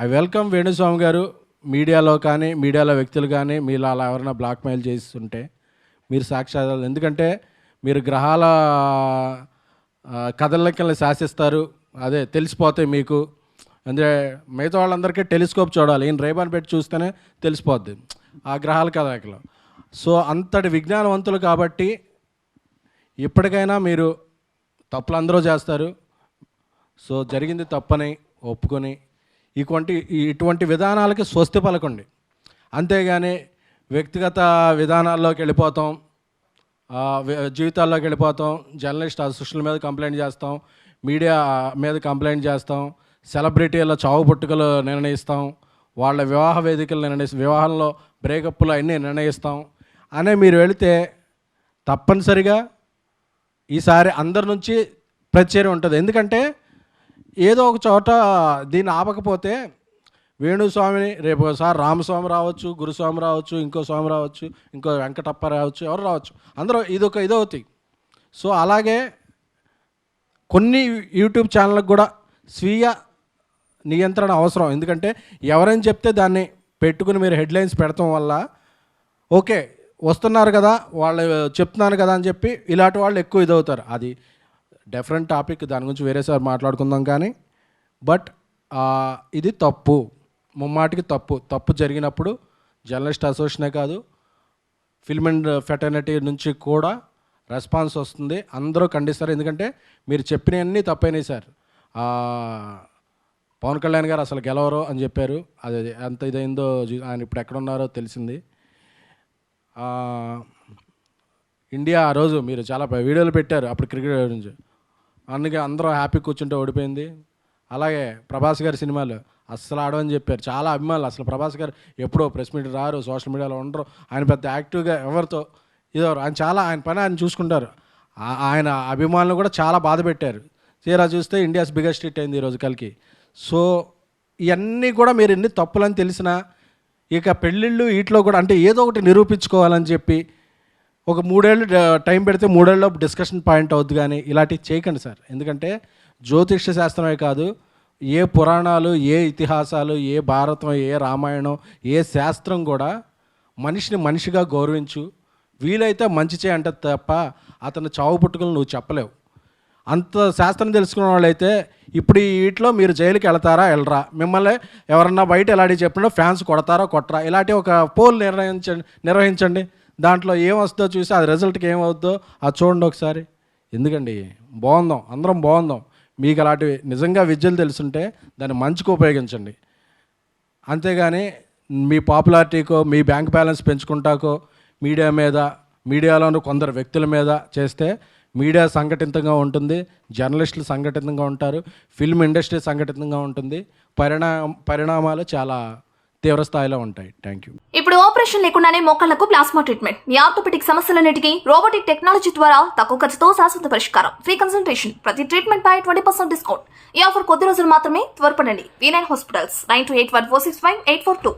I welcome Venu Swamy గారు. మీడియాలో కానీ, మీడియాలో వ్యక్తులు కానీ మీరు అలా ఎవరైనా బ్లాక్మెయిల్ చేస్తుంటే మీరు సాక్ష్యాధారాలు, ఎందుకంటే మీరు గ్రహాల కదలికల్ని శాసిస్తారు, అదే తెలిసిపోతాయి మీకు. అంటే మిగతా వాళ్ళందరికీ టెలిస్కోప్ చూడాలి, ఈయన రేబాన్ పెట్టి చూస్తేనే తెలిసిపోద్ది ఆ గ్రహాల కదలికలు. సో అంతటి విజ్ఞానవంతులు కాబట్టి ఇప్పటికైనా మీరు తప్పులు అందరూ చేస్తారు. సో జరిగింది తప్పని ఒప్పుకొని ఇటువంటి విధానాలకి స్వస్తి పలకండి. అంతేగాని వ్యక్తిగత విధానాల్లోకి వెళ్ళిపోతాం, జీవితాల్లోకి వెళ్ళిపోతాం, జర్నలిస్ట్ అసోసియేషన్ల మీద కంప్లైంట్ చేస్తాం, మీడియా మీద కంప్లైంట్ చేస్తాం, సెలబ్రిటీల చావు పుట్టుకలు నిర్ణయిస్తాం, వాళ్ళ వివాహ వేదికలు వివాహంలో బ్రేకప్లు అన్నీ నిర్ణయిస్తాం అనే మీరు వెళితే తప్పనిసరిగా ఈసారి అందరి నుంచి ప్రతిచర్య ఉంటుంది. ఎందుకంటే ఏదో ఒక చోట దీన్ని ఆపకపోతే వేణుస్వామిని రేపు ఒకసారి రామస్వామి రావచ్చు, గురుస్వామి రావచ్చు, ఇంకో స్వామి రావచ్చు, ఇంకో వెంకటప్ప రావచ్చు, ఎవరు రావచ్చు, అందరూ ఇదవుతాయి. సో అలాగే కొన్ని యూట్యూబ్ ఛానళ్ళకు కూడా స్వీయ నియంత్రణ అవసరం. ఎందుకంటే ఎవరైనా చెప్తే దాన్ని పెట్టుకుని మీరు హెడ్లైన్స్ పెడతాం వల్ల ఓకే వస్తున్నారు కదా, వాళ్ళు చెప్తున్నారు కదా అని చెప్పి ఇలాంటి వాళ్ళు ఎక్కువ ఇదవుతారు. అది డిఫరెంట్ టాపిక్, దాని గురించి వేరేసారి మాట్లాడుకుందాం. కానీ బట్ ఇది తప్పు, ముమ్మాటికి తప్పు జరిగినప్పుడు జర్నలిస్ట్ అసోసియేషనే కాదు, ఫిల్మ్ అండ్ ఫెటర్నిటీ నుంచి కూడా రెస్పాన్స్ వస్తుంది, అందరూ ఖండిస్తారు. ఎందుకంటే మీరు చెప్పినవన్నీ తప్పైనాయి సార్. పవన్ కళ్యాణ్ గారు అసలు గెలవరు అని చెప్పారు, అది ఎంత ఇదైందో ఆయన ఇప్పుడు ఎక్కడున్నారో తెలిసింది. ఇండియా ఆ రోజు మీరు చాలా వీడియోలు పెట్టారు అప్పుడు క్రికెట్ గురించి, అందుకే అందరూ హ్యాపీ కూర్చుంటే ఓడిపోయింది. అలాగే ప్రభాస్ గారి సినిమాలు అస్సలు ఆడమని చెప్పారు, చాలా అభిమానులు. అసలు ప్రభాస్ గారు ఎప్పుడో ప్రెస్ మీట్ రారు, సోషల్ మీడియాలో ఉండరు, ఆయన పెద్ద యాక్టివ్గా ఎవరితో ఇదవరు, ఆయన పని ఆయన చూసుకుంటారు. ఆయన అభిమానులు కూడా చాలా బాధ పెట్టారు. తీరా చూస్తే ఇండియాస్ బిగ్గెస్ట్ హిట్ అయింది ఈరోజు కలికి. సో ఇవన్నీ కూడా మీరు ఎన్ని తప్పులని తెలిసినా ఇక పెళ్ళిళ్ళు వీటిలో కూడా అంటే ఏదో ఒకటి నిరూపించుకోవాలని చెప్పి ఒక 3 ఏళ్ళు టైం పెడితే 3 ఏళ్ళలో డిస్కషన్ పాయింట్ అవుద్ది. కానీ ఇలాంటివి చేయకండి సార్. ఎందుకంటే జ్యోతిష్య శాస్త్రమే కాదు, ఏ పురాణాలు, ఏ ఇతిహాసాలు, ఏ భారతం, ఏ రామాయణం, ఏ శాస్త్రం కూడా మనిషిని మనిషిగా గౌరవించు, వీలైతే మంచి చేయంటే తప్ప అతను చావు పుట్టుకలు నువ్వు చెప్పలేవు. అంత శాస్త్రం తెలుసుకున్న వాళ్ళైతే ఇప్పుడు వీటిలో మీరు జైలుకి వెళ్తారా వెళ్ళరా, మిమ్మల్ని ఎవరన్నా బయట ఎలాంటి చెప్పినా ఫ్యాన్స్ కొడతారా కొట్టరా, ఇలాంటి ఒక పోల్ నిర్వహించండి. దాంట్లో ఏమొస్తుందో చూసి అది రిజల్ట్కి ఏమవుతుందో అది చూడండి ఒకసారి. ఎందుకండి బాగుందాం, అందరం బాగుందాం. మీకు అలాంటివి నిజంగా విద్యలు తెలుసుంటే దాన్ని మంచిగా ఉపయోగించండి. అంతేగాని మీ పాపులారిటీకో మీ బ్యాంక్ బ్యాలెన్స్ పెంచుకుంటాకో మీడియాలోని కొందరు వ్యక్తుల మీద చేస్తే మీడియా సంఘటితంగా ఉంటుంది, జర్నలిస్టులు సంఘటితంగా ఉంటారు, ఫిల్మ్ ఇండస్ట్రీ సంఘటితంగా ఉంటుంది, పరిణామాలు చాలా తీవ్ర స్థాయిలో ఉంటాయి. Thank you. ఇప్పుడు ఆపరేషన్ లేకుండానే మోకాళ్లకు ప్లాస్మా ట్రీట్మెంట్, మీ ఆర్థోపెడిక్ సమస్యలన్నిటికీ రోబోటిక్ టెక్నాలజీ ద్వారా తక్కువ ఖర్చుతో శాశ్వత పరిష్కారం, ఫ్రీ కన్సల్టేషన్, ప్రతి ట్రీట్మెంట్ పై 20% డిస్కౌంట్. ఈ ఆఫర్ కొద్ది రోజులు మాత్రమే, త్వరపడండి. V9 hospitals 9281465842.